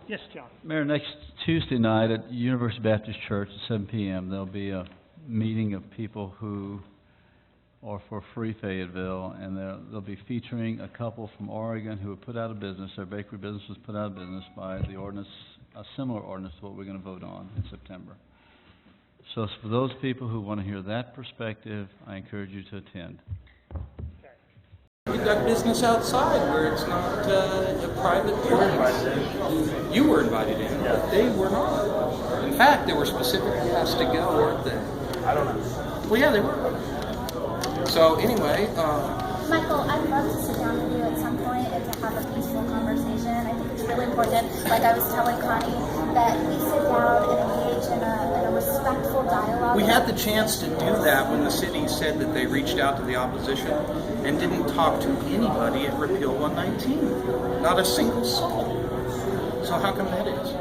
Yes, John. Mayor, next Tuesday night at University Baptist Church at 7 p.m., there'll be a meeting of people who are for Free Fayetteville, and they'll be featuring a couple from Oregon who were put out of business. Their bakery business was put out of business by the ordinance, a similar ordinance to what we're going to vote on in September. So for those people who want to hear that perspective, I encourage you to attend. You've got business outside where it's not a private place. You were invited in, but they were not. In fact, they were specifically asked to go, weren't they? I don't know. Well, yeah, they were. So anyway, Michael, I'd love to sit down with you at some point and to have a peaceful conversation. I think it's really important, like I was telling Connie, that we sit down and engage in a respectful dialogue. we had the chance to do that when the city said that they reached out to the opposition and didn't talk to anybody at Repeal 119. Not a single soul. So how come that is?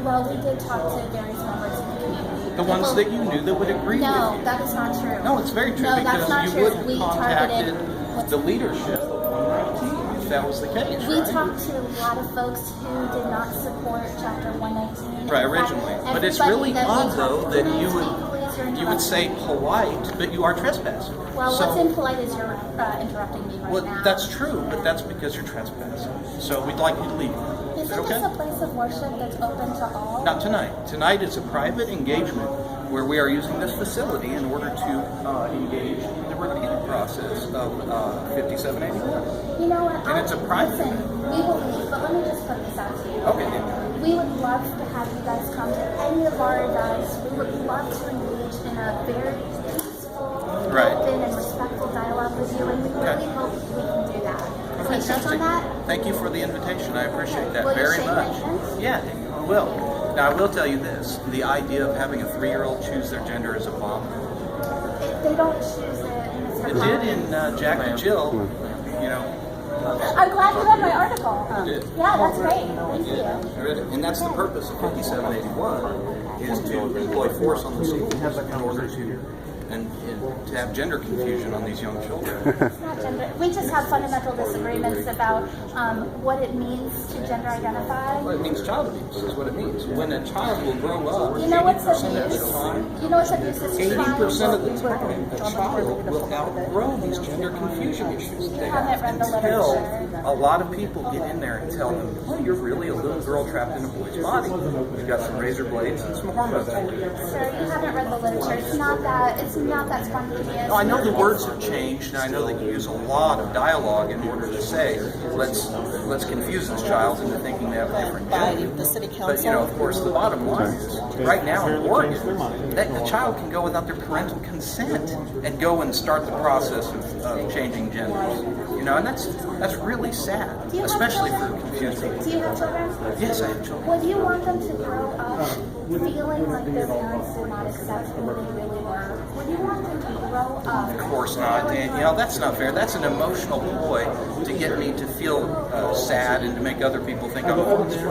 Well, we did talk to various members of the community. The ones that you knew that would agree with you. No, that is not true. No, it's very true, No, that's because not you true. would have We contacted targeted the leadership of 119 if that was the case, We right? talked to a lot of folks who did not support Chapter 119. Right, In fact, originally. But it's everybody really that we odd, talked though, to that tonight, you please, would say polite, but you are trespassing. Well, So- what's impolite is you're interrupting me right Well, now. that's true, but that's because you're trespassing. So we'd like you to leave. Is that Isn't okay? this a place of worship that's open to all? Not tonight. Tonight is a private engagement where we are using this facility in order to engage in the repeal process of 5781. You know what? And it's a private. Listen, we will leave, but let me just put this out to you. Okay. We would love to have you guys come to any of our events. We would love to engage in a very peaceful, Right. open, and respectful dialogue with you, and we really hope we can do that. Can we touch on that? Thank you for the invitation. I appreciate that Will you very shake my much. hand? Yeah, I will. Now, I will tell you this. The idea of having a 3-year-old choose their gender is abominable. They don't choose it. It did in Jack and Jill, you know. I'm glad you read my article. You did. Yeah, that's great. Thank you. And that's the purpose of 5781, is to employ force on the city in order to have gender confusion on these young children. It's not gender. We just have fundamental disagreements about what it means to gender identify. Well, it means child abuse is what it means. When a child will grow up, You know what's 80% of abuse? the time, You know what's abuse is 80% of the time, a child will outgrow these gender confusion issues that they have haven't read the until literature. a lot of people get in there and tell them, oh, you're really a little girl trapped in a boy's body. You've got some razor blades and some hormones. Sir, you haven't read the literature. It's not that spontaneous. No, I know the words have changed, and I know that you use a lot of dialogue in order to say, let's confuse this child into thinking they have a different gender. The city council. But, you know, of course, the bottom line is, right now in Oregon, that a child can go without their parental consent and go and start the process of changing genders. You know, and that's really sad, Do you have especially for children? confused people. Do you have children? Yes, I have children. Would you want them to grow up feeling like their parents did not accept who they really were? Would you want them to grow up? Of course not, Danielle. That's not fair. That's an emotional ploy to get me to feel sad and to make other people think I'm a monster.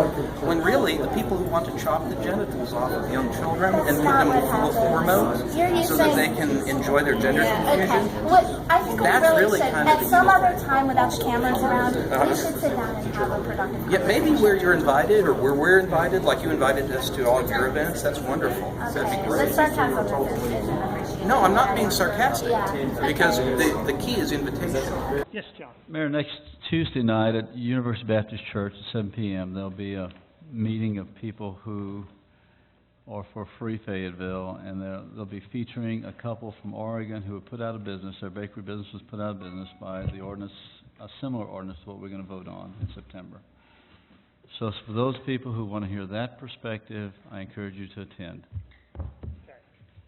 When really, the people who want to chop the genitals off of young children and put them full of hormones so that they can enjoy their gender confusion, What I think we That's really really should, kind of at the some evil other time without the cameras around, we should sit down and have a productive yeah, maybe where you're invited or where we're invited, like you invited us to all of your events, that's wonderful. That'd be Okay, great. let's sarcasm appreciate No, I'm not being sarcastic, Yeah. because the key is invitation. Yes, John. Mayor, next Tuesday night at University Baptist Church at 7 p.m., there'll be a meeting of people who are for Free Fayetteville, and they'll be featuring a couple from Oregon who were put out of business. Their bakery business was put out of business by the ordinance, a similar ordinance to what we're going to vote on in September. So for those people who want to hear that perspective, I encourage you to attend.